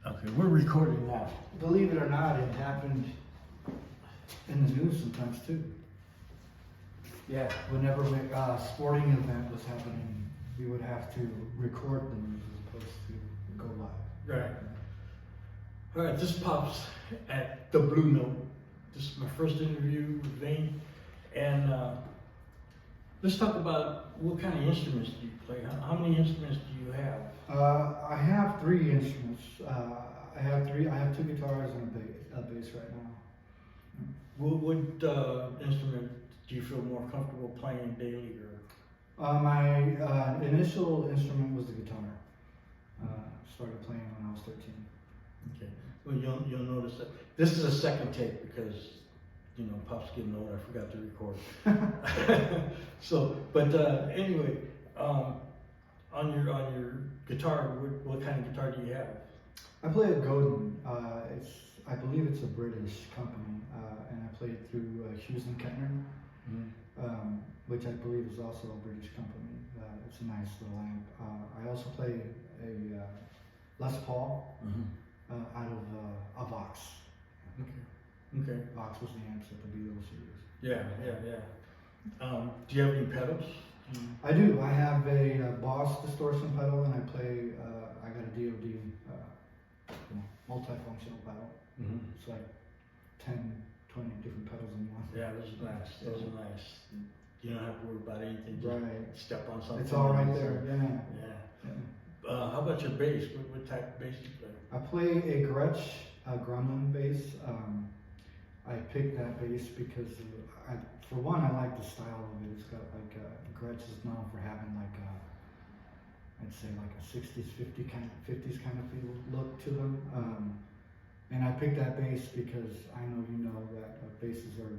Okay, we're recording now. Believe it or not, it happened in the news sometimes too. Yeah. Whenever a sporting event was happening, we would have to record the news as opposed to go live. Right. All right, this pops at the Blue Note. This is my first interview with Vane. And let's talk about what kind of instruments do you play? How many instruments do you have? I have three instruments. I have two guitars and a bass right now. What instrument do you feel more comfortable playing daily? Or My initial instrument was the guitar. Started playing when I was 13. okay. Well, you'll notice that this is a second take because Pop's getting old. I forgot to record. So, but anyway, on your guitar, what kind of guitar do you have? I play a Godin. I believe it's a British company, and I play it through Hughes and Kettner, which I believe is also a British company. It's a nice little amp. I also play a Les Paul out of a Vox. Okay. Vox was the amps that the Beatles used. Yeah. Do you have any pedals? I do. I have a Boss distortion pedal, and I play. I got a DoD multifunctional pedal. It's like 10, 20 different pedals in one. Yeah, those are nice. Those are nice. You don't have to worry about anything. Just Right. step on something. It's all right there. Yeah. Yeah. How about your bass? What type of bass do you play? I play a Gretsch Grumman bass. I picked that bass because, for one, I like the style of it. It's got like Gretsch is known for having like I'd say like a 60s, 50s kind of feel look to them. And I picked that bass because I know that basses are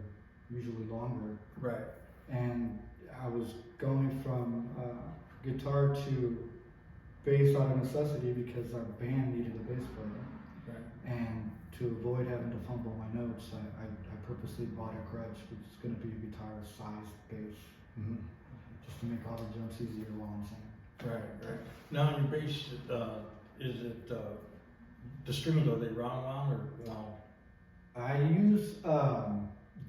usually longer. Right. And I was going from guitar to bass out of necessity because our band needed a bass player. Right. And to avoid having to fumble my notes, I purposely bought a Gretsch, which is going to be a guitar-sized bass, just to make all the jumps easier while I'm singing. Right. Now your bass, is it the strings? Are they round or wound? I use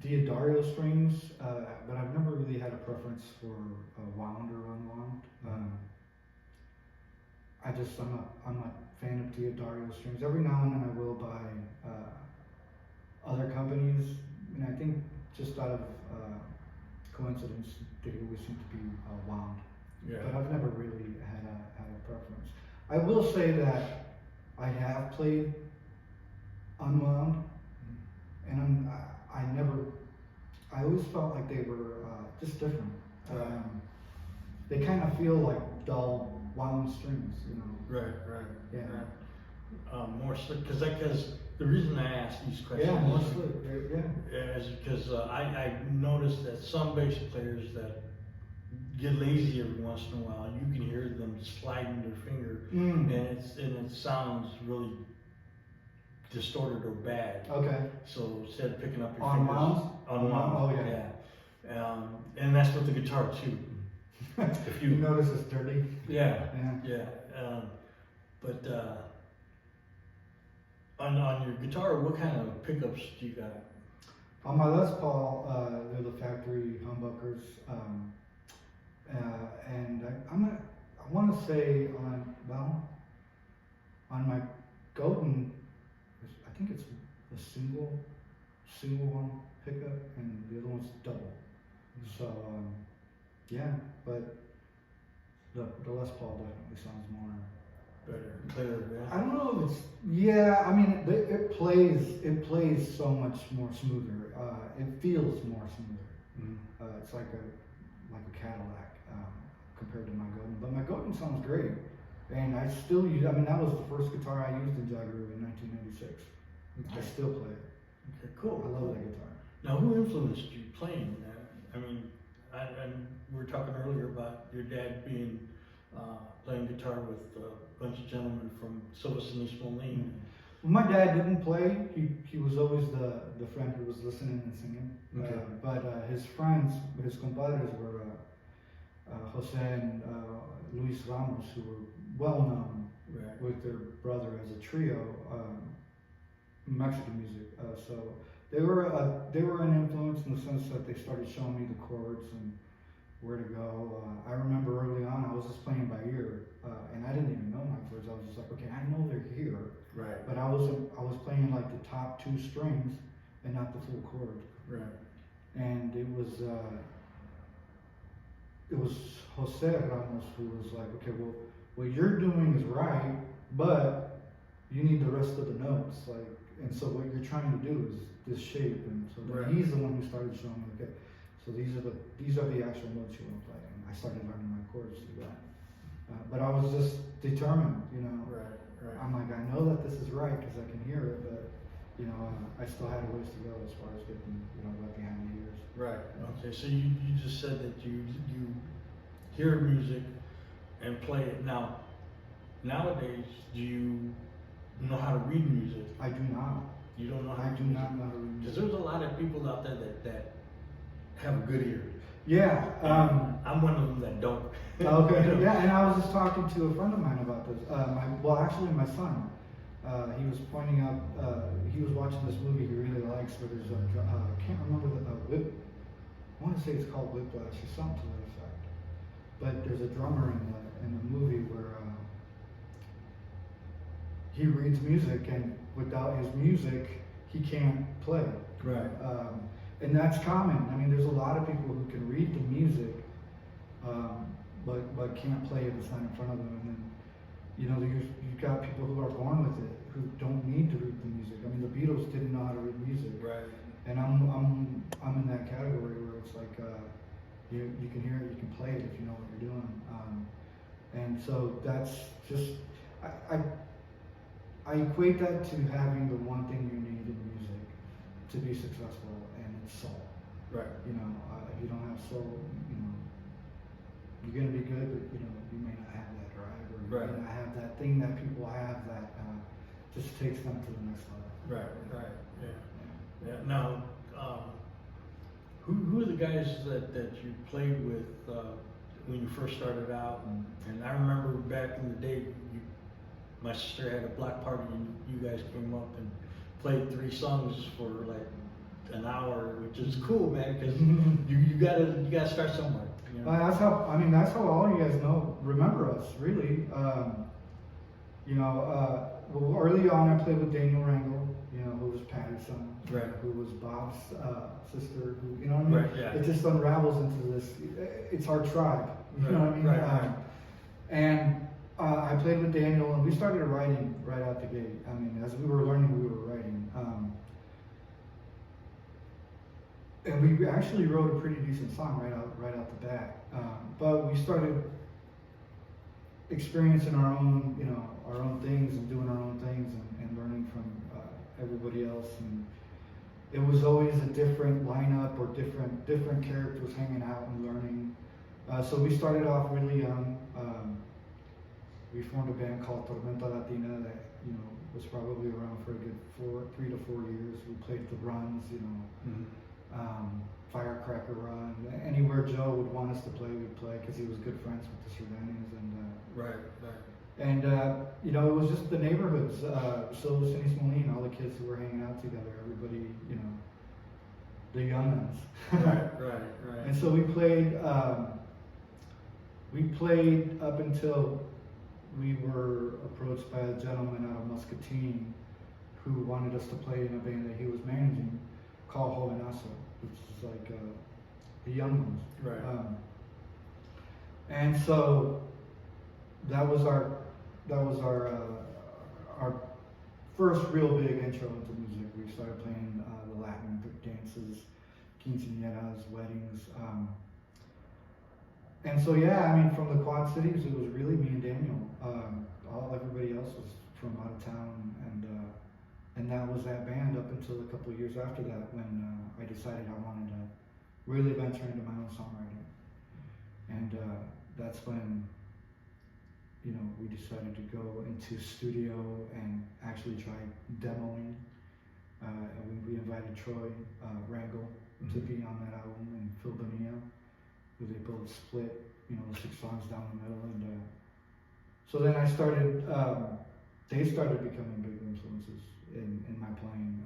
Diodario strings, but I've never really had a preference for wound or unwound. I'm a fan of Diodario strings. Every now and then I will buy other companies, and I think just out of coincidence, they always seem to be wound. Yeah. But I've never really had a preference. I will say that I have played unwound, and I always felt like they were just different. They kind of feel like dull wound strings, Right. Yeah. Right. More slick, because the reason I ask these questions Yeah, more is, slick. Yeah. is because I noticed that some bass players that get lazy every once in a while, you can hear them sliding their finger, and it sounds really distorted or bad. Okay. So instead of picking up your On fingers, wound? unwound. Oh yeah. And that's with the guitar too. If You notice it's dirty. Yeah. Yeah. But on your guitar, what kind of pickups do you got? On my Les Paul, they're the factory humbuckers, and I want to say on my Godin, I think it's a single one pickup, and the other one's double. So yeah, but the Les Paul definitely sounds more Better, clearer, yeah. I don't know if it's, yeah, I mean, it plays so much more smoother. It feels more smoother. It's like a Cadillac compared to my Godin. But my Godin sounds great. And I still use, that was the first guitar I used in Jaggeru in 1996. Okay. I still play it. Okay, cool. I love that guitar. Now, who influenced you playing that? And we were talking earlier about your dad being playing guitar with a bunch of gentlemen from Silvis and East Moline. Well, my dad didn't play. He was always the friend who was listening and singing. Okay. But his friends, his compadres were Jose and Luis Ramos, who were well known Right. with their brother as a trio, Mexican music. So they were an influence in the sense that they started showing me the chords and where to go. I remember early on I was just playing by ear, and I didn't even know my chords. I was just like, okay, I know they're here, Right. but I was playing like the top 2 strings and not the full chord. Right. And it was Jose Ramos who was like, okay, well, what you're doing is right, but you need the rest of the notes, like, and so what you're trying to do is this shape, and so then Right. he's the one who started showing me, okay, so these are the actual notes you want to play, and I started learning my chords through that. But I was just determined, you know. Right. Right. I'm like, I know that this is right because I can hear it, but you know, I still had a ways to go as far as getting, you know, right behind the ears. Right. Okay. So you just said that you hear music and play it. Now, nowadays, do you know how to read music? I do not. You don't know how I to do read not music? know how to read Because music. there's a lot of people out there that have a good ear. Yeah. I'm one of them that don't. Okay. You know? Yeah, and I was just talking to a friend of mine about this. Actually, my son. He was pointing out. He was watching this movie he really likes, where there's I can't remember the I want to say it's called Whiplash or something to that effect. But there's a drummer in the movie where he reads music, and without his music, he can't play. Right. And that's common. I mean, there's a lot of people who can read the music, but can't play if it's not in front of them. And then, you know, you've got people who are born with it who don't need to read the music. I mean, the Beatles didn't know how to read music. Right. And I'm in that category where it's like you can hear it, you can play it if you know what you're doing. And so that's just I equate that to having the one thing you need in music to be successful, and it's soul. Right. You know, if you don't have soul, you know, you're gonna be good, but you know, you may not have that drive, or you Right. may not have that thing that people have that just takes them to the next level. Right. Right. Yeah. Yeah. Now, who are the guys that you played with when you first started out? And I remember back in the day, my sister had a block party, and you guys came up and played 3 songs for like an hour, which is cool, man. Because you gotta start somewhere. You know? That's how all you guys remember us, really. You know, well, early on I played with Daniel Rangel, you know, who was Patty's son, Right. who was Bob's sister, who, you know what I mean? Right, yeah. It just unravels into this, it's our tribe, you know what I mean? Right. And I played with Daniel, and we started writing right out the gate. I mean, as we were learning, we were writing. And we actually wrote a pretty decent song right out the bat. But we started experiencing our own things and doing our own things and learning from everybody else. And it was always a different lineup or different characters hanging out and learning. So we started off really young. We formed a band called Tormenta Latina that, you know, was probably around for a good 3 to 4 years. We played the runs, you know, Firecracker Run. Anywhere Joe would want us to play, we'd play, because he was good friends with the Cervanians. And you know, it was just the neighborhoods. So was Finis Molin, all the kids who were hanging out together, everybody, you know, the young ones. Right. And so we played up until we were approached by a gentleman out of Muscatine who wanted us to play in a band that he was managing called Jovenazo, which is like the young ones. Right. And so that was our first real big intro into music. We started playing the Latin dances, quinceañeras, weddings. And so, yeah, I mean, from the Quad Cities, it was really me and Daniel. Everybody else was from out of town, and that was that band up until a couple of years after that, when I decided I wanted to really venture into my own songwriting. And that's when, you know, we decided to go into studio and actually try demoing. And we invited Troy Rangel to be on that album, and Phil Bonilla, who they both split, you know, 6 songs down the middle. And so then I started, they started becoming big influences in my playing,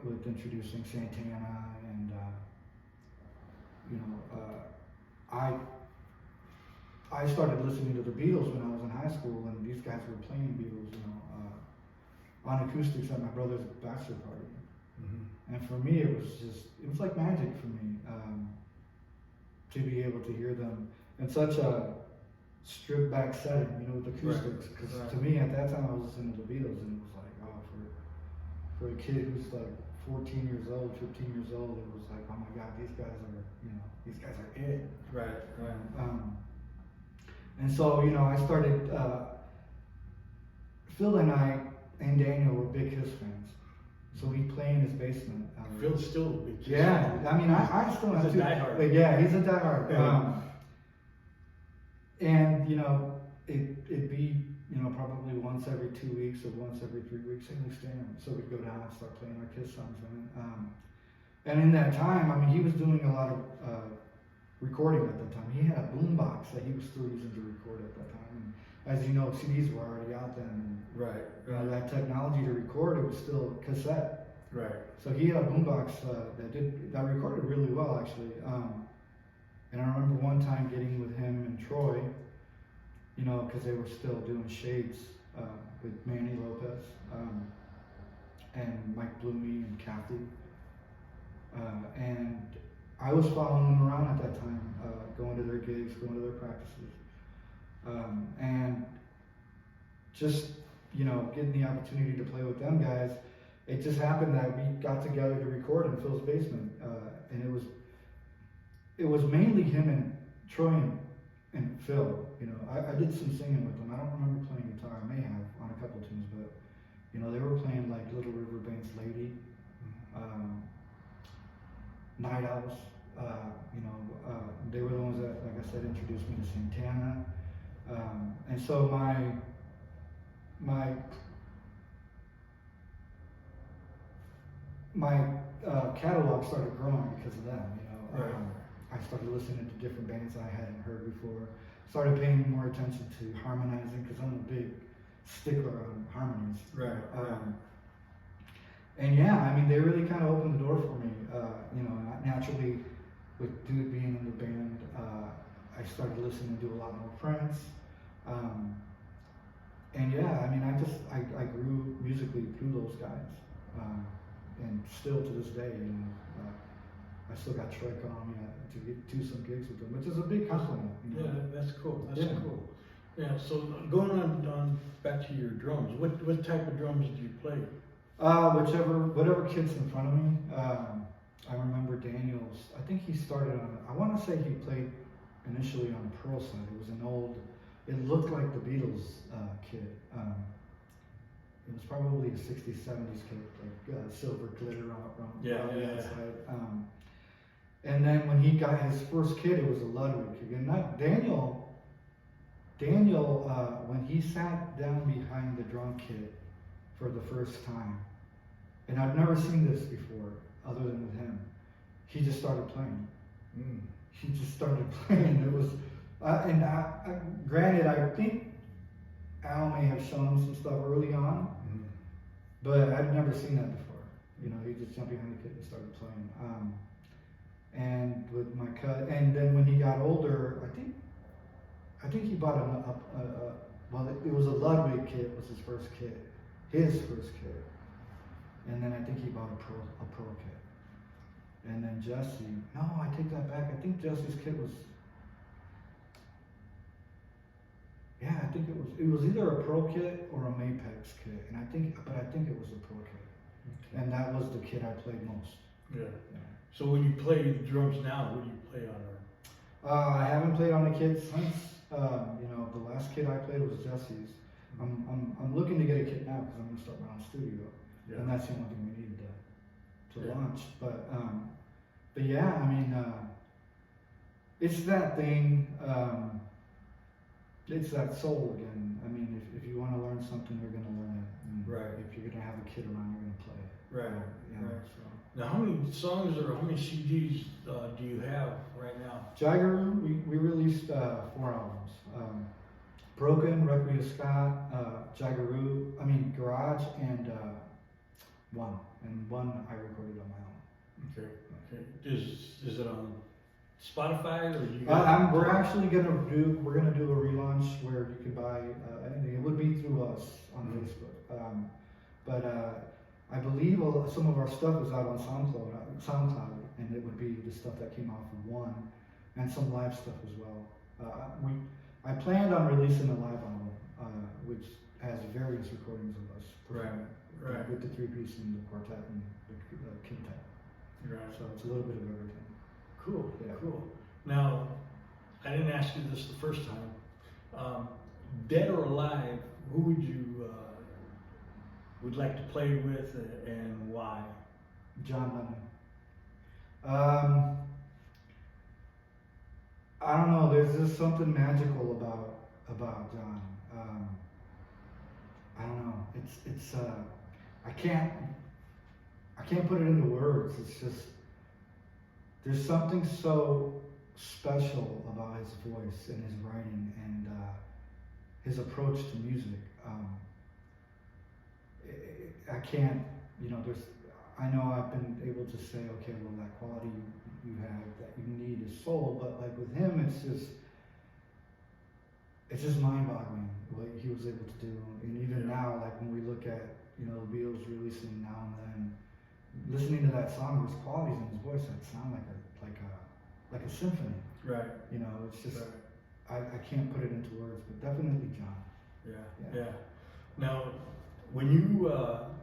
with introducing Santana and, you know, I started listening to the Beatles when I was in high school, and these guys were playing Beatles, you know, on acoustics at my brother's bachelor party. Mm-hmm. And for me, it was like magic for me, to be able to hear them in such a stripped back setting, you know, with acoustics. Because to me, at that time, I was listening to the Beatles, and it was like, oh, for a kid who's like 14 years old, 15 years old, it was like, oh my God, these guys are, you know, these guys are it. Right. And so, you know, I started, Phil and I and Daniel were big Kiss fans. So we play in his basement. Phil's still a big Kiss Yeah, fan. I mean, I still have He's a diehard. But yeah, he's a diehard. Yeah. And, you know, it'd be, you know, probably once every 2 weeks or once every 3 weeks, hey, we stand. So we'd go down and start playing our Kiss songs. And in that time, I mean, he was doing a lot of recording at the time. He had a boombox that he was still using to record at that time. And as you know, CDs were already out then. And, Right. you know, that technology to record, it was still cassette. Right. So he had a boombox that recorded really well, actually. And I remember one time getting with him and Troy, you know, because they were still doing Shades with Manny Lopez and Mike Bloomey and Kathy. And I was following them around at that time, going to their gigs, going to their practices, and just, you know, getting the opportunity to play with them guys. It just happened that we got together to record in Phil's basement, and it was mainly him and Troy and Phil. You know, I did some singing with them. I don't remember playing guitar. I may have on a couple tunes, but you know, they were playing like Little River Band's Lady, Night Owls. You know, they were the ones that, like I said, introduced me to Santana. And so my catalog started growing because of them. You know, Right. I started listening to different bands I hadn't heard before. Started paying more attention to harmonizing because I'm a big stickler on harmonies. Right. And yeah, I mean, they really kind of opened the door for me. You know, naturally, with Dude being in the band, I started listening to a lot more Prince. And yeah, I mean, I grew musically through those guys. And still to this day, you know, I still got Troy calling me to do some gigs with them, which is a big compliment. You know? Yeah, that's cool. That's Yeah. cool. Yeah. So going on back to your drums, what type of drums do you play? Whatever kid's in front of me. I remember Daniel's. I think he started on. I want to say he played initially on a Pearl side. It was an old. It looked like the Beatles kit. It was probably a 60s, 70s kit, like silver glitter on the outside. And then when he got his first kit, it was a Ludwig. Again, not Daniel. When he sat down behind the drum kit for the first time, and I've never seen this before, other than with him, he just started playing. He just started playing. It was, granted, I think Al may have shown him some stuff early on, but I'd never seen that before. You know, he just jumped behind the kit and started playing. And with my cut, and then when he got older, I think he bought it was a Ludwig kit, was his first kit. And then I think he bought a Pro kit. And then Jesse, no, I take that back. I think Jesse's kit was, yeah, I think it was either a Pro kit or a Mapex kit. And I think it was a Pro kit. Okay. And that was the kit I played most. Yeah. So when you play the drums now, what do you play on? I haven't played on a kit since, you know, the last kit I played was Jesse's. I'm looking to get a kit now because I'm going to start my own studio. Yeah. And that's the only thing we needed to launch. But yeah, I mean, it's that thing, it's that soul again. I mean, if you want to learn something, you're going to learn it. And Right. if you're going to have a kid around, you're going to play it. Right. You know, Right. so. Now, how many songs or how many CDs do you have right now? Jagger, we released 4 albums. Broken, Requiem Scott, Garage, and one. And one I recorded on my own. Okay, okay. Is it on Spotify or you? We're actually we're gonna do a relaunch where you can buy, and it would be through us on Mhm. Facebook. But I believe some of our stuff is out on SoundCloud, and it would be the stuff that came off of one, and some live stuff as well. I planned on releasing a live album, which has various recordings of us performing, Right. with the three piece and the quartet and the quintet. Right. So it's a little bit of everything. Cool, Yeah. cool. Now, I didn't ask you this the first time. Dead or alive, who would you would like to play with and why? John Lennon. I don't know. There's just something magical about John. I don't know. It's I can't put it into words. It's just there's something so special about his voice and his writing and his approach to music. I can't, I know I've been able to say, okay, well, that quality you have that you need is soul, but like with him, it's just mind-boggling what he was able to do. And even now, like when we look at, the Beatles releasing Now and Then, listening to that song, there's qualities in his voice that sound like a symphony. Right. It's just, Right. I can't put it into words, but definitely John. Yeah. Now, when you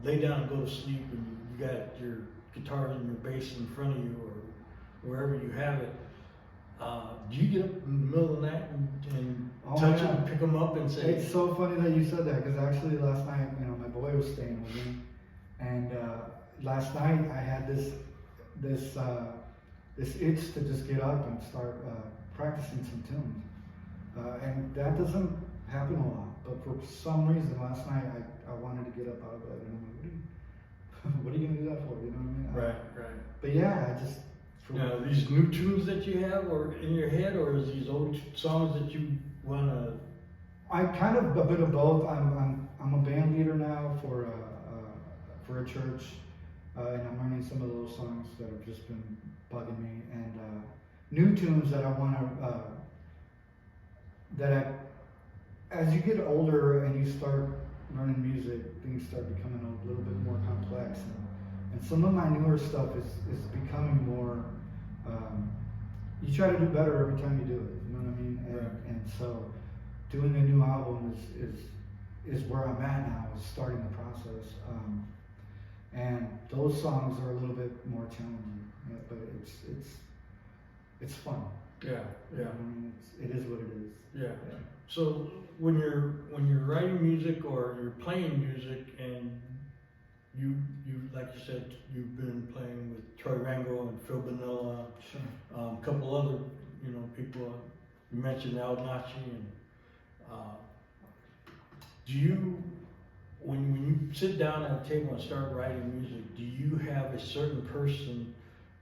lay down and go to sleep and you got your guitar and your bass in front of you or wherever you have it, do you get up in the middle of the night and touch them, pick them up and say? It's so funny that you said that because actually last night, my boy was staying with me, and last night I had this itch to just get up and start practicing some tunes, and that doesn't happen a lot. But for some reason, last night I wanted to get up out of bed, and I'm like, what are you gonna do that for? You know what I mean? Right. But yeah, I just. Now, these new tunes that you have, or in your head, or is these old songs that you wanna? I kind of a bit of both. I'm a band leader now for a church, and I'm learning some of those songs that have just been bugging me, and new tunes that I want to. As you get older and you start learning music, things start becoming a little bit more complex, and some of my newer stuff is becoming more. You try to do better every time you do it. You know what I mean? And so, doing a new album is where I'm at now. Is starting the process, and those songs are a little bit more challenging, but it's fun. Yeah. I mean, it is what it is. Yeah. So when you're writing music or you're playing music and you like you said, you've been playing with Troy Rango and Phil Bonilla, Sure. a couple other people. You mentioned Al Nachi, and do you when you sit down at a table and start writing music, do you have a certain person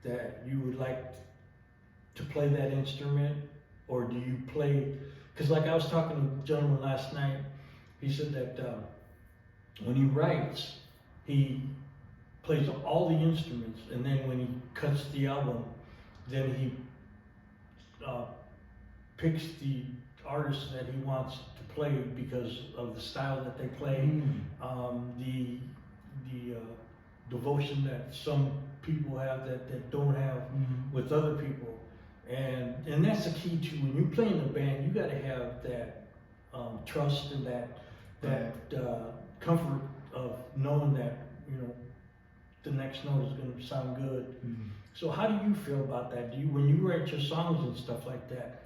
that you would like to play that instrument, or do you play? Because like I was talking to a gentleman last night, he said that when he writes, he plays all the instruments, and then when he cuts the album, then he picks the artist that he wants to play because of the style that they play, the devotion that some people have that don't have with other people, and that's the key to when you play in a band. You got to have that trust and that comfort of knowing that the next note is going to sound good. So how do you feel about that? Do you, when you write your songs and stuff like that,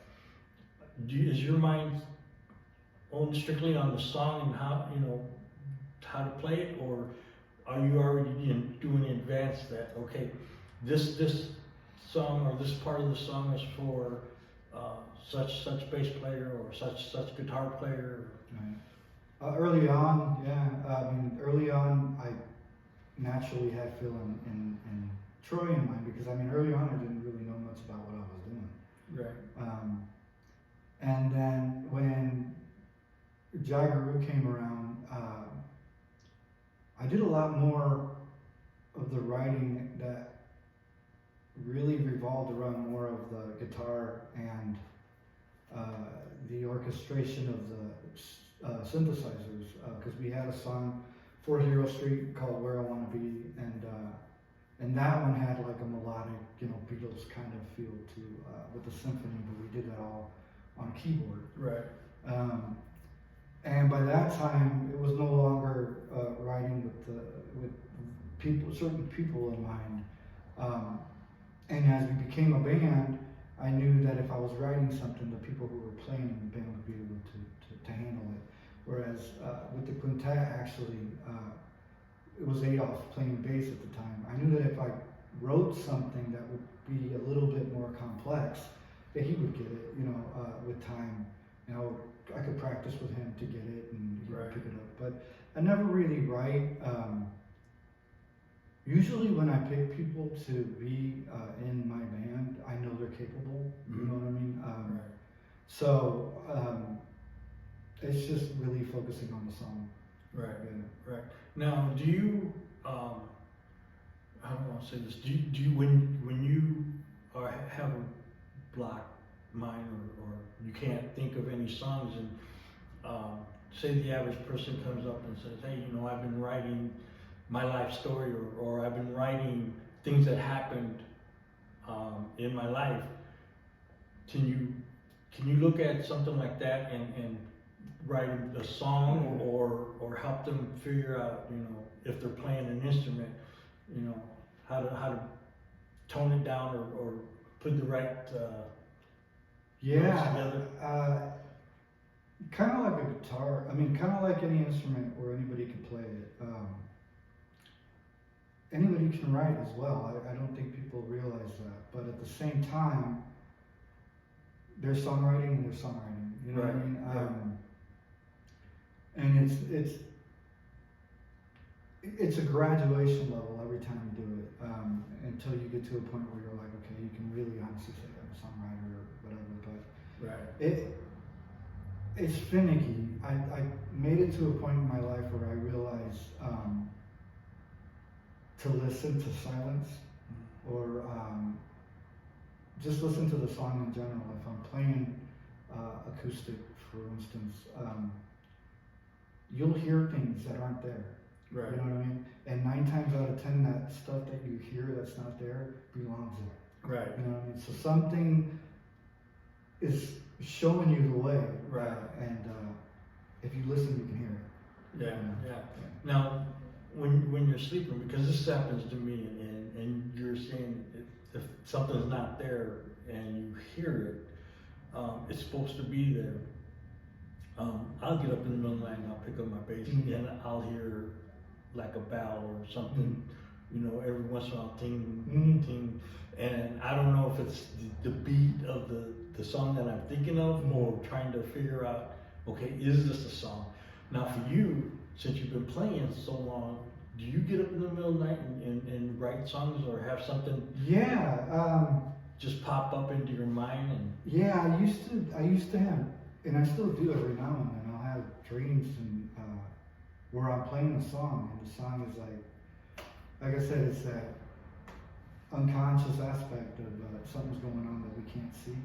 is your mind on strictly on the song and how to play it, or are you already doing in advance that okay, this song or this part of the song is for such bass player or such guitar player? Right. Early on, early on I naturally had Phil and Troy in mind because early on I didn't really know much about what I was doing. Right. And then when Jagaru came around, I did a lot more of the writing that really revolved around more of the guitar and the orchestration of the synthesizers, because we had a song for Hero Street called Where I Want to Be, and that one had like a melodic, Beatles kind of feel to with the symphony, but we did that all on keyboard. Right. And by that time, it was no longer writing with people, certain people in mind. And as we became a band, I knew that if I was writing something, the people who were playing in the band would be able to handle it. Whereas with the quintet, actually, it was Adolf playing bass at the time. I knew that if I wrote something that would be a little bit more complex, that he would get it, with time. I could practice with him to get it, and he would pick it up. But I never really write. Usually when I pick people to be in my band, I know they're capable, you know what I mean? So it's just really focusing on the song. Right, right. Now, do you, how do I want to say this? Do you when you have a block mind or you can't think of any songs, and say the average person comes up and says, hey, I've been writing my life story, or I've been writing things that happened in my life. Can you look at something like that and write a song, or help them figure out, if they're playing an instrument, how to tone it down or put the right notes together? Kind of like a guitar. I mean, kind of like any instrument where anybody can play it. Anybody can write as well. I don't think people realize that. But at the same time, there's songwriting and there's songwriting. You know what I mean? And it's a graduation level every time you do it, until you get to a point where you're like, okay, you can really honestly say I'm a songwriter or whatever. But it's finicky. I made it to a point in my life where I realized to listen to silence, or just listen to the song in general. If I'm playing acoustic, for instance, you'll hear things that aren't there. Right. You know what I mean? And 9 times out of 10, that stuff that you hear that's not there belongs there. Right. You know what I mean? So something is showing you the way. Right. And if you listen, you can hear it. Yeah. Now, when you're sleeping, because this happens to me, and you're saying if something's not there and you hear it, it's supposed to be there. I'll get up in the middle of the night and I'll pick up my bass, and I'll hear like a bell or something, every once in a while, ting, ting, and I don't know if it's the beat of the song that I'm thinking of, or trying to figure out, okay, is this a song? Now for you, since you've been playing so long, do you get up in the middle of the night and write songs, or have something just pop up into your mind? And yeah, I used to have, and I still do every now and then. I'll have dreams and where I'm playing a song, and the song is like I said, it's that unconscious aspect of something's going on that we can't see,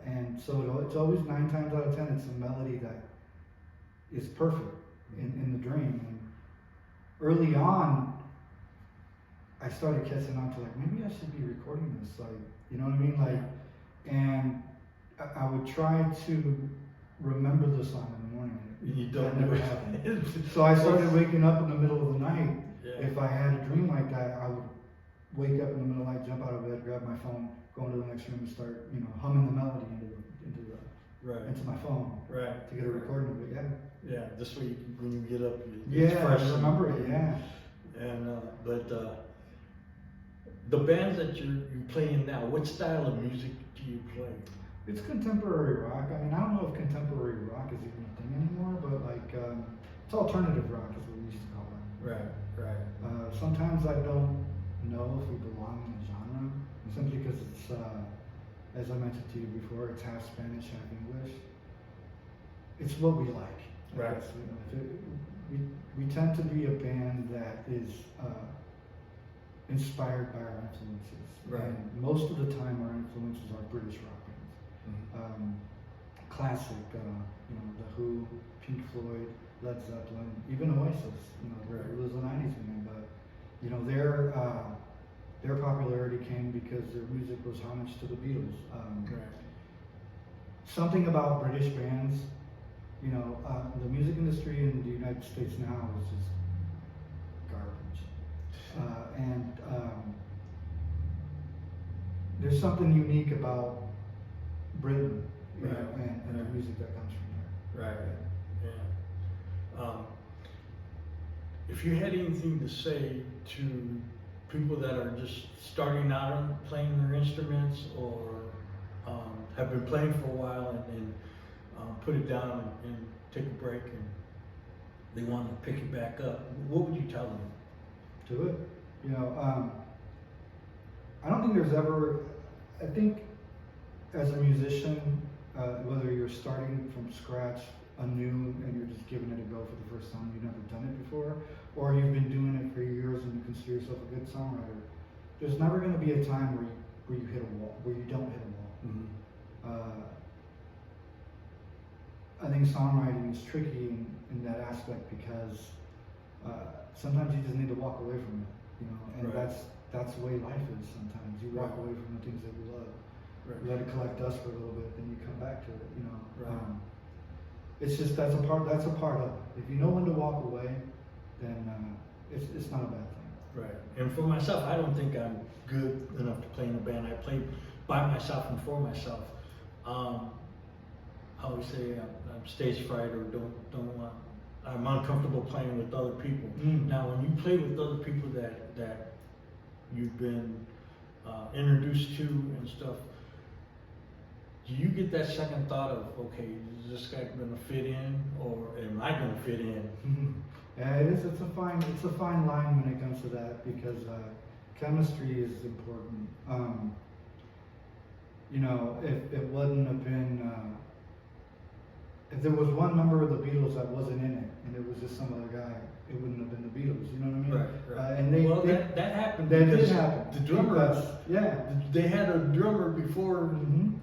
and so it's always 9 times out of 10, it's a melody that is perfect in the dream. And early on, I started catching on to maybe I should be recording this, you know what I mean, and I would try to remember the song in the morning. You don't. That never happened. So I started waking up in the middle of the night. Yeah. If I had a dream like that, I would wake up in the middle of the night, jump out of bed, grab my phone, go into the next room, and start, humming the melody into my phone. Right. To get a recording of it. Yeah. Yeah. This way, when you get up, I remember it. Yeah. And but the bands that you're playing now, what style of music do you play? It's contemporary rock. I mean, I don't know if contemporary rock is even a thing anymore, but it's alternative rock is what we used to call it. Right. Sometimes I don't know if we belong in a genre, simply because it's, as I mentioned to you before, it's half Spanish, half English. it's what we like. I Right. guess, you know, we tend to be a band that is inspired by our influences. Right. And most of the time, our influences are British rock bands. Classic, you know, The Who, Pink Floyd, Led Zeppelin, even Oasis. You know, Right. it was the '90s band, but you know, their popularity came because their music was homage to the Beatles. Right. Something about British bands, you know, the music industry in the United States now is just garbage. There's something unique about Britain, you know, Right. and the music that comes from there. Right. Yeah. If you had anything to say to people that are just starting out on playing their instruments, or have been playing for a while and put it down and take a break, and they want to pick it back up, what would you tell them? Do it. You know, I don't think there's ever, I think as a musician, whether you're starting from scratch anew and you're just giving it a go for the first time, you've never done it before, or you've been doing it for years and you consider yourself a good songwriter, there's never going to be a time where you hit a wall, where you don't hit a wall. I think songwriting is tricky in that aspect because sometimes you just need to walk away from it, you know, and Right. that's the way life is. Sometimes you walk Right. away from the things that you love. Right. You let it collect dust for a little bit, then you come back to it, you know. Right. It's just that's a part of it. If you know when to walk away, then it's not a bad thing. Right. And for myself, I don't think I'm good enough to play in a band. I play by myself and for myself. I always say I'm stage fright, or don't want. I'm uncomfortable playing with other people. Now, when you play with other people that you've been introduced to and stuff, do you get that second thought of, okay, is this guy going to fit in, or am I going to fit in? Yeah, it is. It's a fine line when it comes to that because chemistry is important. You know, if it wouldn't have been, if there was one member of the Beatles that wasn't in it, and it was just some other guy, it wouldn't have been the Beatles. You know what I mean? Right. And that happened. That did because happen. The drummer, yeah. they had a drummer before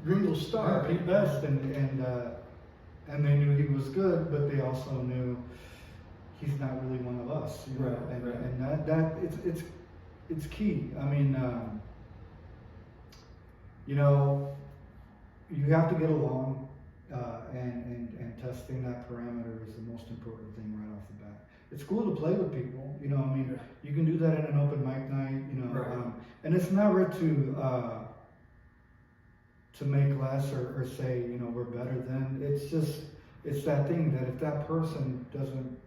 Ringo Starr. Pete Best, and they knew he was good, but they also knew he's not really one of us. You know? Right, right. And that it's key. I mean, you know, you have to get along, and testing that parameter is the most important thing right off the bat. It's cool to play with people, you know. I mean, you can do that in an open mic night, you know. Right. And it's never to make less or say, you know, we're better than. It's that thing that if that person doesn't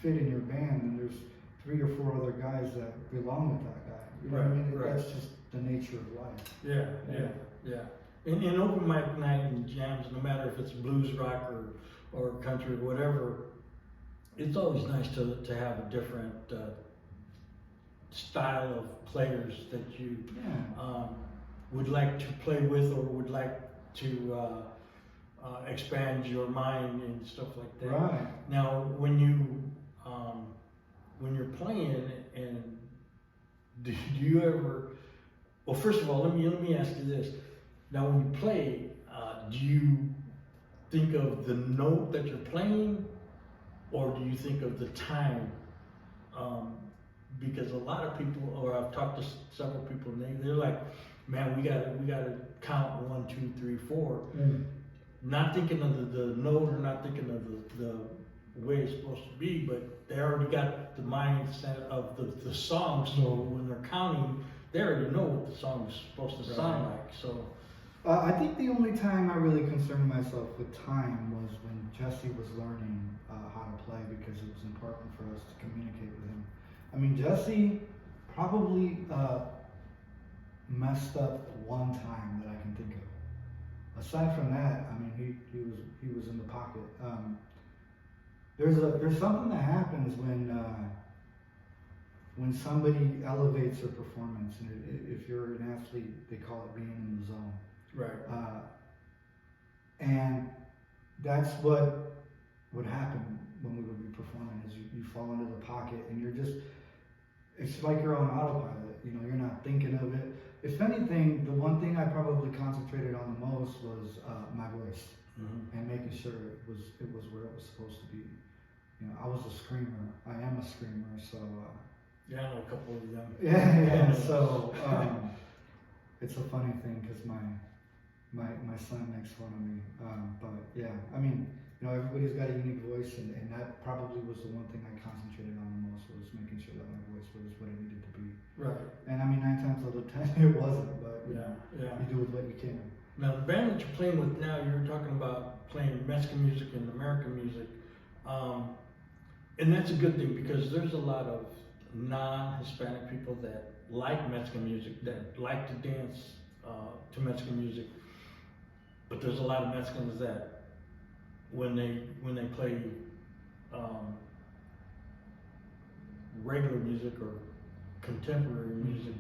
fit in your band, then there's 3 or 4 other guys that belong with that guy. You know what I mean? Right. That's just the nature of life. Yeah. In open mic night and jams, no matter if it's blues rock or country or whatever, it's always nice to have a different style of players that you would like to play with, or would like to expand your mind and stuff like that. Right. Now, when you're playing, and do you ever? Well, first of all, let me ask you this. Now, when you play, do you think of the note that you're playing, or do you think of the time? Because a lot of people, or I've talked to several people, and they're like, "Man, we gotta count 1, 2, 3, 4." Not thinking of the note, or not thinking of the way it's supposed to be, but they already got the mindset of the song. So when they're counting, they already know what the song is supposed to sound like. So. I think the only time I really concerned myself with time was when Jesse was learning how to play, because it was important for us to communicate with him. I mean, Jesse probably messed up one time that I can think of. Aside from that, I mean, he was in the pocket. There's something that happens when somebody elevates their performance, and if you're an athlete, they call it being in the zone. Right. And that's what would happen when we would be performing is you fall into the pocket and you're just, it's like you're on autopilot, you know, you're not thinking of it. If anything, the one thing I probably concentrated on the most was my voice and making sure it was where it was supposed to be. You know, I was a screamer. I am a screamer, so. Yeah, I know a couple of them. Yeah. So it's a funny thing because my son makes fun of me. But yeah, I mean, you know, everybody's got a unique voice, and that probably was the one thing I concentrated on the most, was making sure that my voice was what it needed to be. Right. And I mean, 9 times out of 10, it wasn't, but you know, Yeah. you do with what you can. Now, the band that you're playing with now, you're talking about playing Mexican music and American music. And that's a good thing because there's a lot of non-Hispanic people that like Mexican music, that like to dance to Mexican music. But there's a lot of Mexicans that when they play regular music or contemporary music,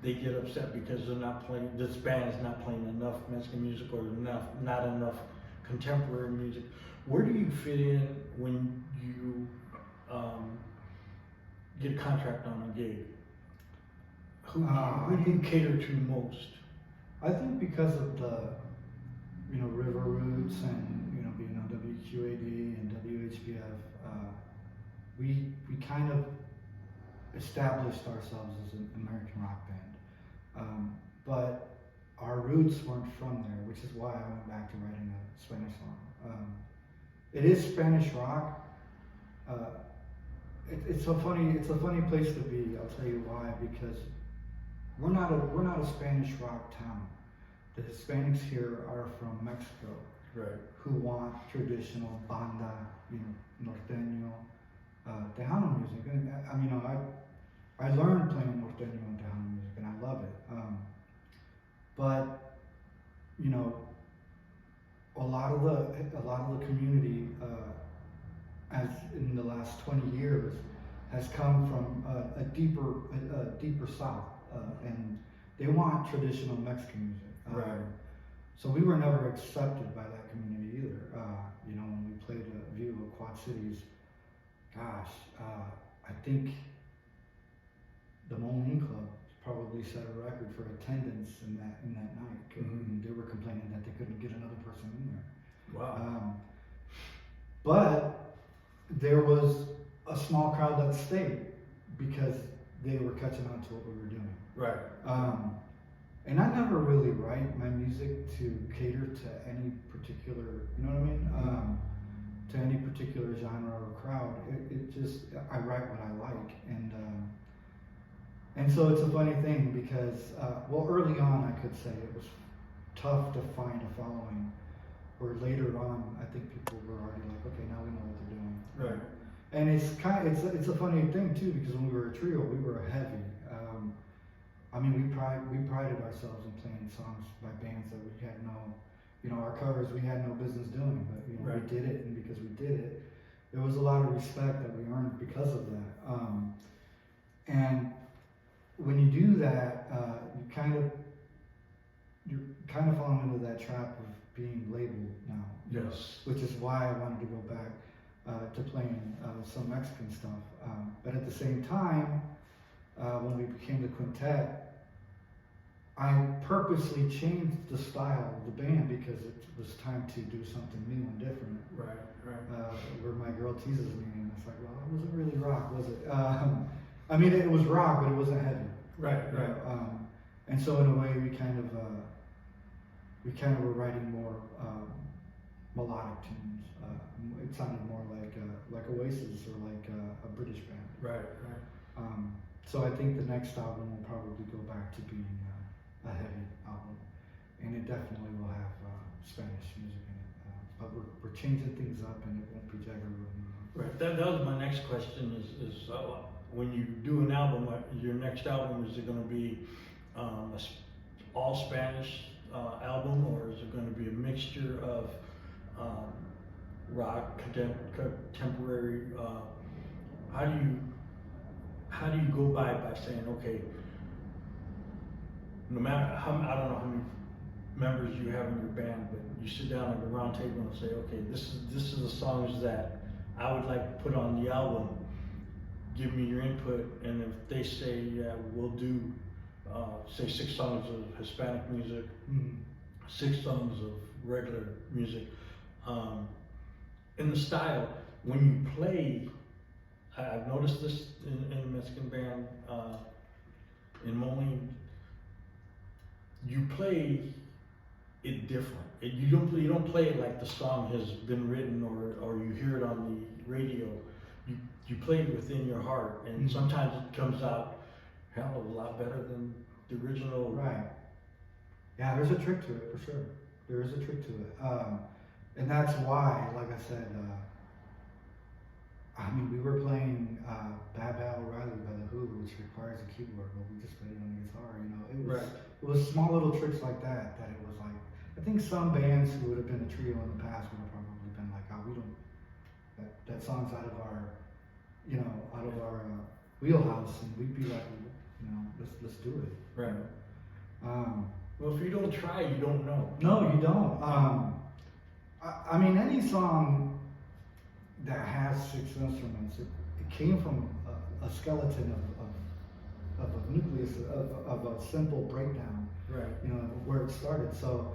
they get upset because they're not playing. This band is not playing enough Mexican music or not enough contemporary music. Where do you fit in when you get a contract on a gig? Who do you cater to most? I think because of the, you know, River Roots and, you know, being on WQAD and WHBF, we kind of established ourselves as an American rock band. But our roots weren't from there, which is why I went back to writing a Spanish song. It is Spanish rock. It's a funny place to be. I'll tell you why. Because we're not a Spanish rock town. The Hispanics here are from Mexico, Right. who want traditional banda, you know, norteño, Tejano music. And I mean, I learned playing norteño and Tejano music, and I love it. But you know, a lot of the community, as in the last 20 years, has come from a deeper south, and they want traditional Mexican music. Right. So we were never accepted by that community either. You know, when we played a View of Quad Cities, gosh, I think the Moline Club probably set a record for attendance in that night. And they were complaining that they couldn't get another person in there. Wow. But there was a small crowd that stayed because they were catching on to what we were doing. Right. And I never really write my music to cater to any particular, you know what I mean? To any particular genre or crowd. It just, I write what I like. And so it's a funny thing because, well, early on I could say it was tough to find a following. Or later on, I think people were already like, okay, now we know what they're doing. Right. And it's a funny thing too, because when we were a trio, we were heavy. I mean, we prided ourselves in playing songs by bands that we had no, you know, our covers we had no business doing, but you know, Right. we did it, and because we did it, there was a lot of respect that we earned because of that. And when you do that, you're kind of falling into that trap of being labeled now. Yes. Which is why I wanted to go back to playing some Mexican stuff. But at the same time, when we became the quintet, I purposely changed the style of the band because it was time to do something new and different. Right. Where my girl teases me, and it's like, well, it wasn't really rock, was it? I mean, it was rock, but it wasn't heavy. Right. And so in a way, we kind of were writing more melodic tunes. It sounded more like Oasis or like a British band. Right. So I think the next album will probably go back to being a heavy album, and it definitely will have Spanish music in it. But we're changing things up, and it won't be Jagger anymore. Right. That was my next question. Is when you do an album, your next album, is it going to be all Spanish album, or is it going to be a mixture of rock, contemporary? How do you go by saying, okay, no matter how, I don't know how many members you have in your band, but you sit down at the round table and say, okay, this is the songs that I would like to put on the album. Give me your input, and if they say, yeah, we'll do, say 6 songs of Hispanic music, 6 songs of regular music, in the style, when you play, I've noticed this in a Mexican band, in Moline, you play it different. You don't play it like the song has been written or you hear it on the radio. You play it within your heart, and sometimes it comes out hell of a lot better than the original. Right. Yeah, there's a trick to it for sure. There is a trick to it, and that's why, like I said, I mean, we were playing Bad Bad O'Reilly by The Who, which requires a keyboard, but we just played it on the guitar. You know, it was small little tricks like that it was like. I think some bands who would have been a trio in the past would have probably been like, "Oh, we don't. That song's out of our, wheelhouse," and we'd be like, let's do it. Right. Well, if you don't try, you don't know. No, you don't. I mean, any song that has 6 instruments, it came from a skeleton of a nucleus of a simple breakdown. Right. You know, where it started. So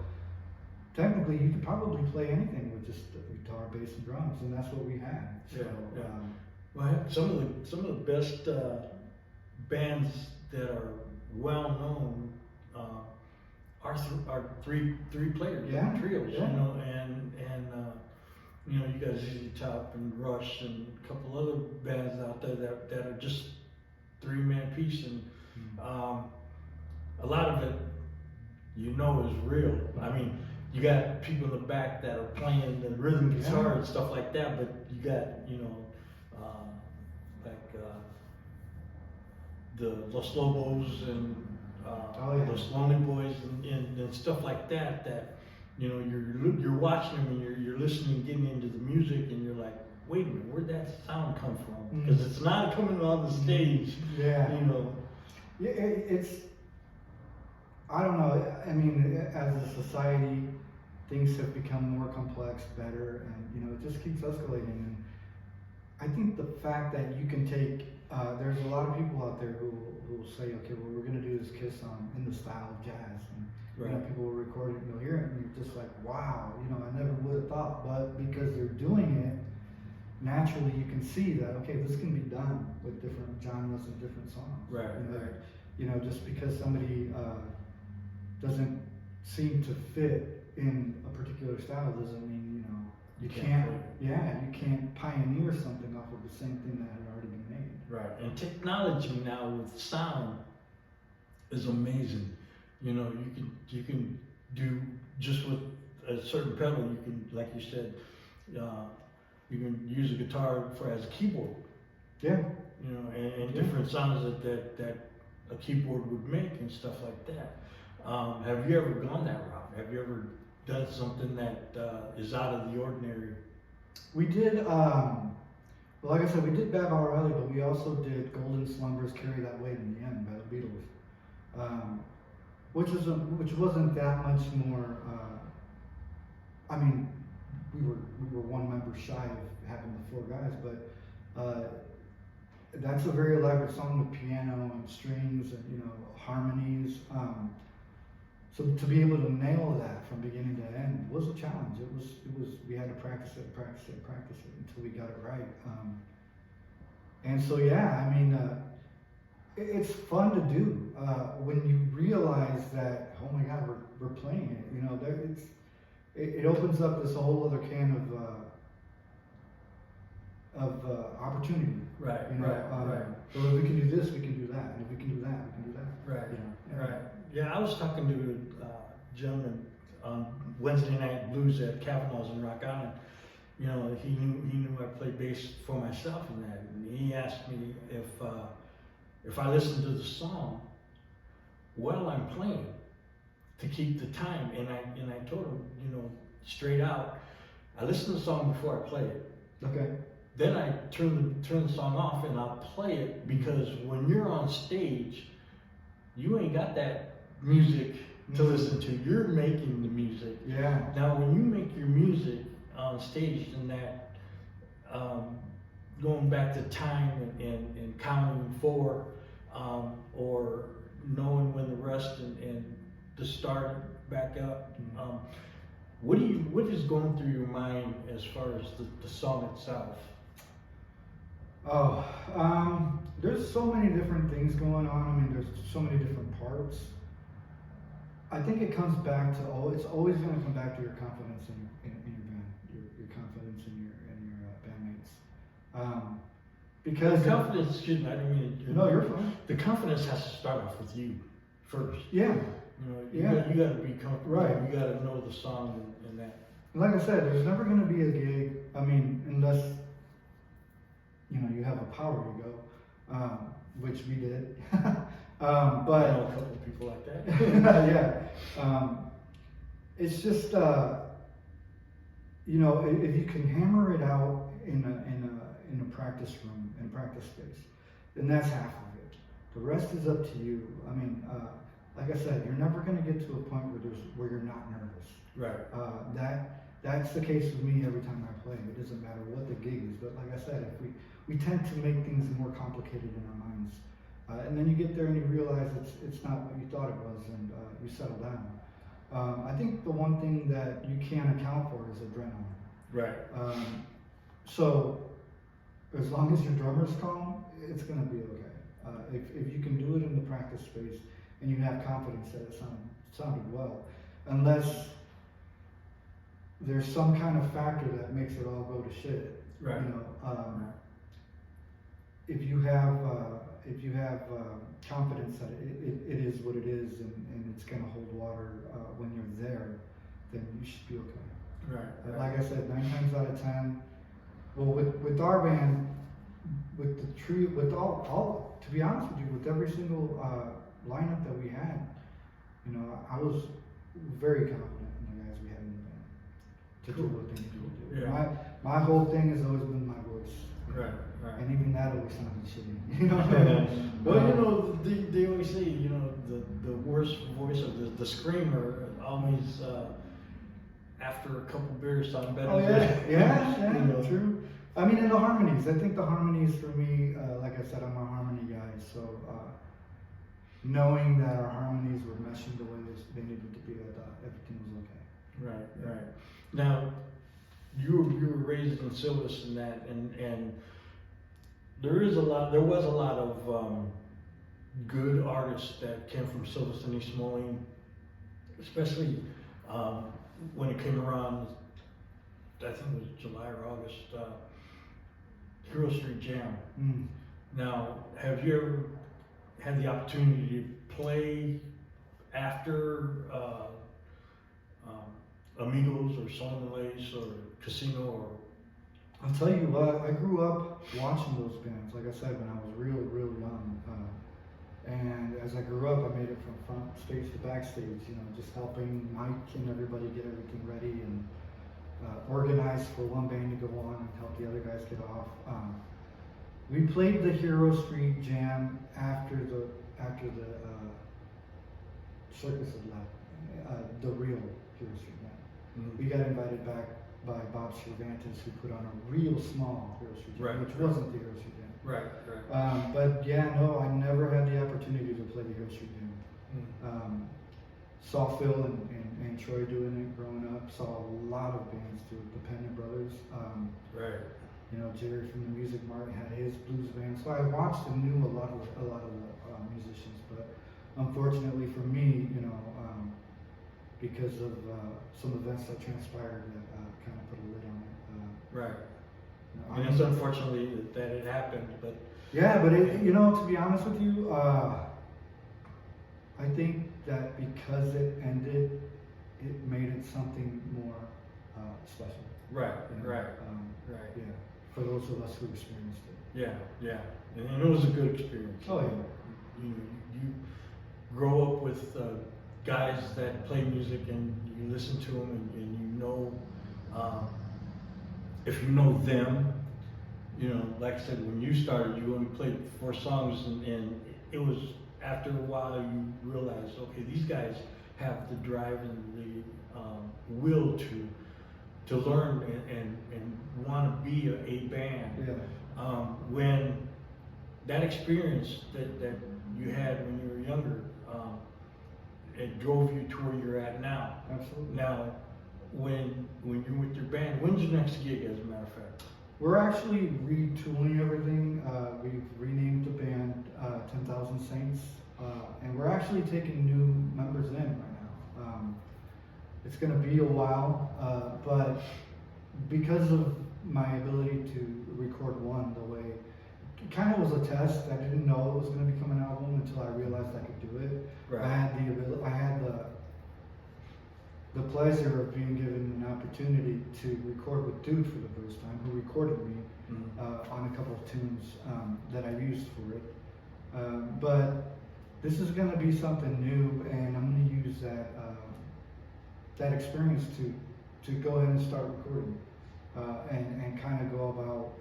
technically, you could probably play anything with just guitar, bass, and drums, and that's what we had. So, yeah. Well, some of the best bands that are well known are three players, trios. Yeah. You know, and you know, you got ZZ Top and Rush and a couple other bands out there that are just 3-man piece, and a lot of it, you know, is real. I mean, you got people in the back that are playing the rhythm guitar and stuff like that, but you got, you know, the Los Lobos and Los Lonely Boys and stuff like that, you know, you're watching them and you're listening, getting into the music, and you're like, wait a minute, where'd that sound come from? Because it's not coming on the stage. Yeah. You know. Yeah, it's. I don't know. I mean, as a society, things have become more complex, better, and you know, it just keeps escalating. And I think the fact that you can take, there's a lot of people out there who will say, okay, well, we're going to do this Kiss song in the style of jazz, and you know, people will record it and you'll hear it, and you're just like, wow, you know, I never would have thought, but because they're doing it, naturally you can see that, okay, this can be done with different genres and different songs. Right. You know, just because somebody doesn't seem to fit in a particular style doesn't mean, you know, you can't pioneer something off of the same thing that had already been made. Right. And technology now with sound is amazing. You know, you can do just with a certain pedal. You can, like you said, you can use a guitar as a keyboard. Yeah. You know, and different sounds that a keyboard would make and stuff like that. Have you ever gone that route? Have you ever done something that is out of the ordinary? We did, well, like I said, we did Bad Bad O'Reilly, but we also did Golden Slumbers Carry That Weight in the End by the Beatles, which wasn't that much more. I mean, we were one member shy of having the 4 guys, but that's a very elaborate song with piano and strings and, you know, harmonies. So to be able to nail that from beginning to end was a challenge. It was we had to practice it until we got it right. And so I mean, it's fun to do when you realize that, oh my God, we're playing it. You know, it opens up this whole other can of opportunity. Right. You know, Right. So if we can do this, we can do that. And if we can do that, we can do that. Right. You know? Right. Yeah, I was talking to a gentleman on Wednesday Night Blues at Kavanaugh's in Rock Island. You know, he knew I played bass for myself in that, and he asked me if I listened to the song while I'm playing to keep the time, and I told him, you know, straight out, I listen to the song before I play it. Okay. Then I turn the song off and I'll play it, because when you're on stage, you ain't got that music to listen to. You're making the music. Yeah. Now, when you make your music on stage, and that going back to time and counting four, or knowing when to rest and to start back up, what is going through your mind as far as the song itself? Oh, there's so many different things going on. I mean, there's so many different parts. I think it comes back to, it's always going to come back to your confidence in your band, your confidence in your bandmates. Because the confidence shouldn't, I mean, no, you're fine. The confidence has to start off with you first. Yeah. You know, Yeah. you got to be comfortable. Right. You got to know the song and that. Like I said, there's never going to be a gig, I mean, unless, you know, you have a power ego, which we did. I know But a couple of people like that. yeah, it's just you know, if you can hammer it out in a practice room, in a practice space, then that's half of it. The rest is up to you. I mean, like I said, you're never going to get to a point where you're not nervous. Right. That's the case with me every time I play. It doesn't matter what the gig is, but like I said, if we tend to make things more complicated in our minds. And then you get there and you realize it's not what you thought it was, and you settle down. I think the one thing that you can't account for is adrenaline. Right. So as long as your drummer's calm, it's going to be okay. If you can do it in the practice space and you have confidence that it sounded well, unless there's some kind of factor that makes it all go to shit. Right. You know, if you have confidence that it is what it is and it's going to hold water when you're there, then you should be okay. Right. Like I said, 9 times out of 10. Well, with our band, with the tree, with all, to be honest with you, with every single lineup that we had, you know, I was very confident in the guys we had in the band to do what they needed to do. Yeah. My whole thing has always been my voice. Right. Right. And even that always sounded shitty. You know? Well, you know, they always say, you know, the worst voice of the screamer always, after a couple beers, sound better. Oh yeah, yeah, You know. true. I mean, in the harmonies, I think the harmonies for me, like I said, I'm a harmony guy, so knowing that our harmonies were meshing the way they needed to be, I thought everything was okay. Right. Right. Now, you were raised in Silvis and that, and there was a lot of good artists that came from Silvis and East Moline, especially when it came around, I think it was July or August, Hero Street Jam. Mm. Now, have you ever had the opportunity to play after Amigos or Son Lace or Casino or? I'll tell you what, I grew up watching those bands, like I said, when I was real young. And as I grew up, I made it from front stage to backstage, you know, just helping Mike and everybody get everything ready and organize for one band to go on and help the other guys get off. We played the Hero Street Jam after the circus had left, the real Hero Street Jam. Mm-hmm. We got invited back by Bob Cervantes, who put on a real small Hero Street Jam, Right. which wasn't the Hero Street Jam. Right. But yeah, no, I never had the opportunity to play the Hero Street Jam. Mm. Saw Phil and Troy doing it growing up. Saw a lot of bands do it. The Penn Brothers. Right. You know, Jerry from the Music Mart had his blues band. So I watched and knew a lot of the musicians. But unfortunately for me, you know, because of some events that transpired, that kind of put a lid on it. Right. You know, And it's unfortunately that it happened, but yeah, but you know, to be honest with you, I think that because it ended, it made it something more special. right. You know? Right. Yeah, for those of us who experienced it. Yeah. And it was a good experience. Oh yeah. You grow up with guys that play music and you listen to them and you know, if you know them, you know, like I said, when you started, you only played 4 songs and it was after a while you realized, okay, these guys have the drive and the will to learn and want to be a band. Yeah. When that experience that you had when you were younger, it drove you to where you're at now. Absolutely. Now, when you're with your band, when's your next gig, as a matter of fact? We're actually retooling everything. We've renamed the band 10,000 Saints, and we're actually taking new members in right now. It's going to be a while, but because of my ability to record one the way, it kind of was a test. I didn't know it was going to become an album until I realized I could do it. Right. I had the pleasure of being given an opportunity to record with Dude for the first time, who recorded me on a couple of tunes that I used for it. But this is going to be something new, and I'm going to use that experience to go ahead and start recording and kind of go about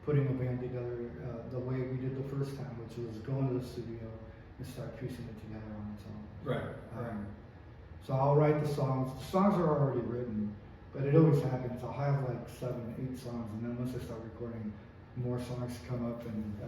putting a band together the way we did the first time, which was go into the studio and start piecing it together on its own. Right. So I'll write the songs. The songs are already written, but it always happens. I'll have like 7, 8 songs, and then once I start recording, more songs come up, and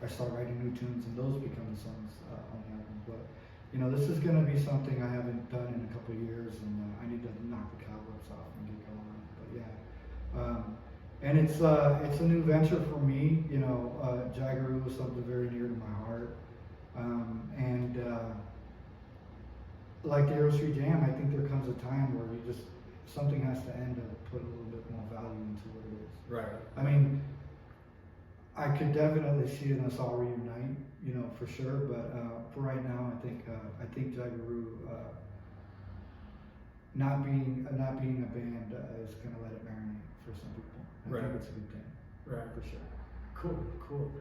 I start writing new tunes, and those become the songs on the album. But you know, this is going to be something I haven't done in a couple of years, and I need to knock the cobwebs off and get going. But yeah, and it's a new venture for me. You know, Jaggeroo was something very near to my heart, and like the Aero Street Jam, I think there comes a time where something has to end to put a little bit more value into what it is. Right. I mean, I could definitely see us all reunite, you know, for sure. But for right now, I think Jaggeroo not being a band is going to let it marinate for some people. I think it's a good thing. Right. For sure. Cool.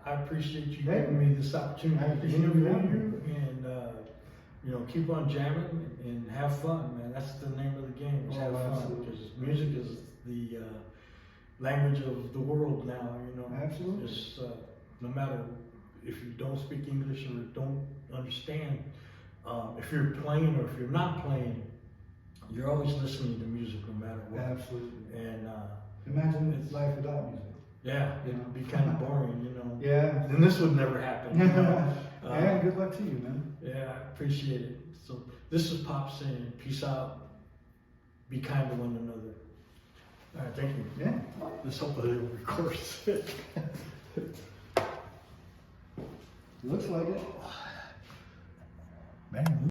I appreciate you Hey. giving me this opportunity I to appreciate interview you. you, and you know, keep on jamming and have fun, man. That's the name of the game. Is Oh, have fun, absolutely. because music is the language of the world now. You know, Absolutely. Just no matter if you don't speak English or don't understand, if you're playing or if you're not playing, you're always listening to music no matter what. Absolutely. And Imagine life without music. yeah, it'd be kind of boring, you know. Yeah. And this would never happen. You know? Yeah, good luck to you, man. Yeah, I appreciate it. So this is Pop saying, peace out, be kind to one another. All right, thank you. Yeah. Let's hope that it records it. Looks like it. Man.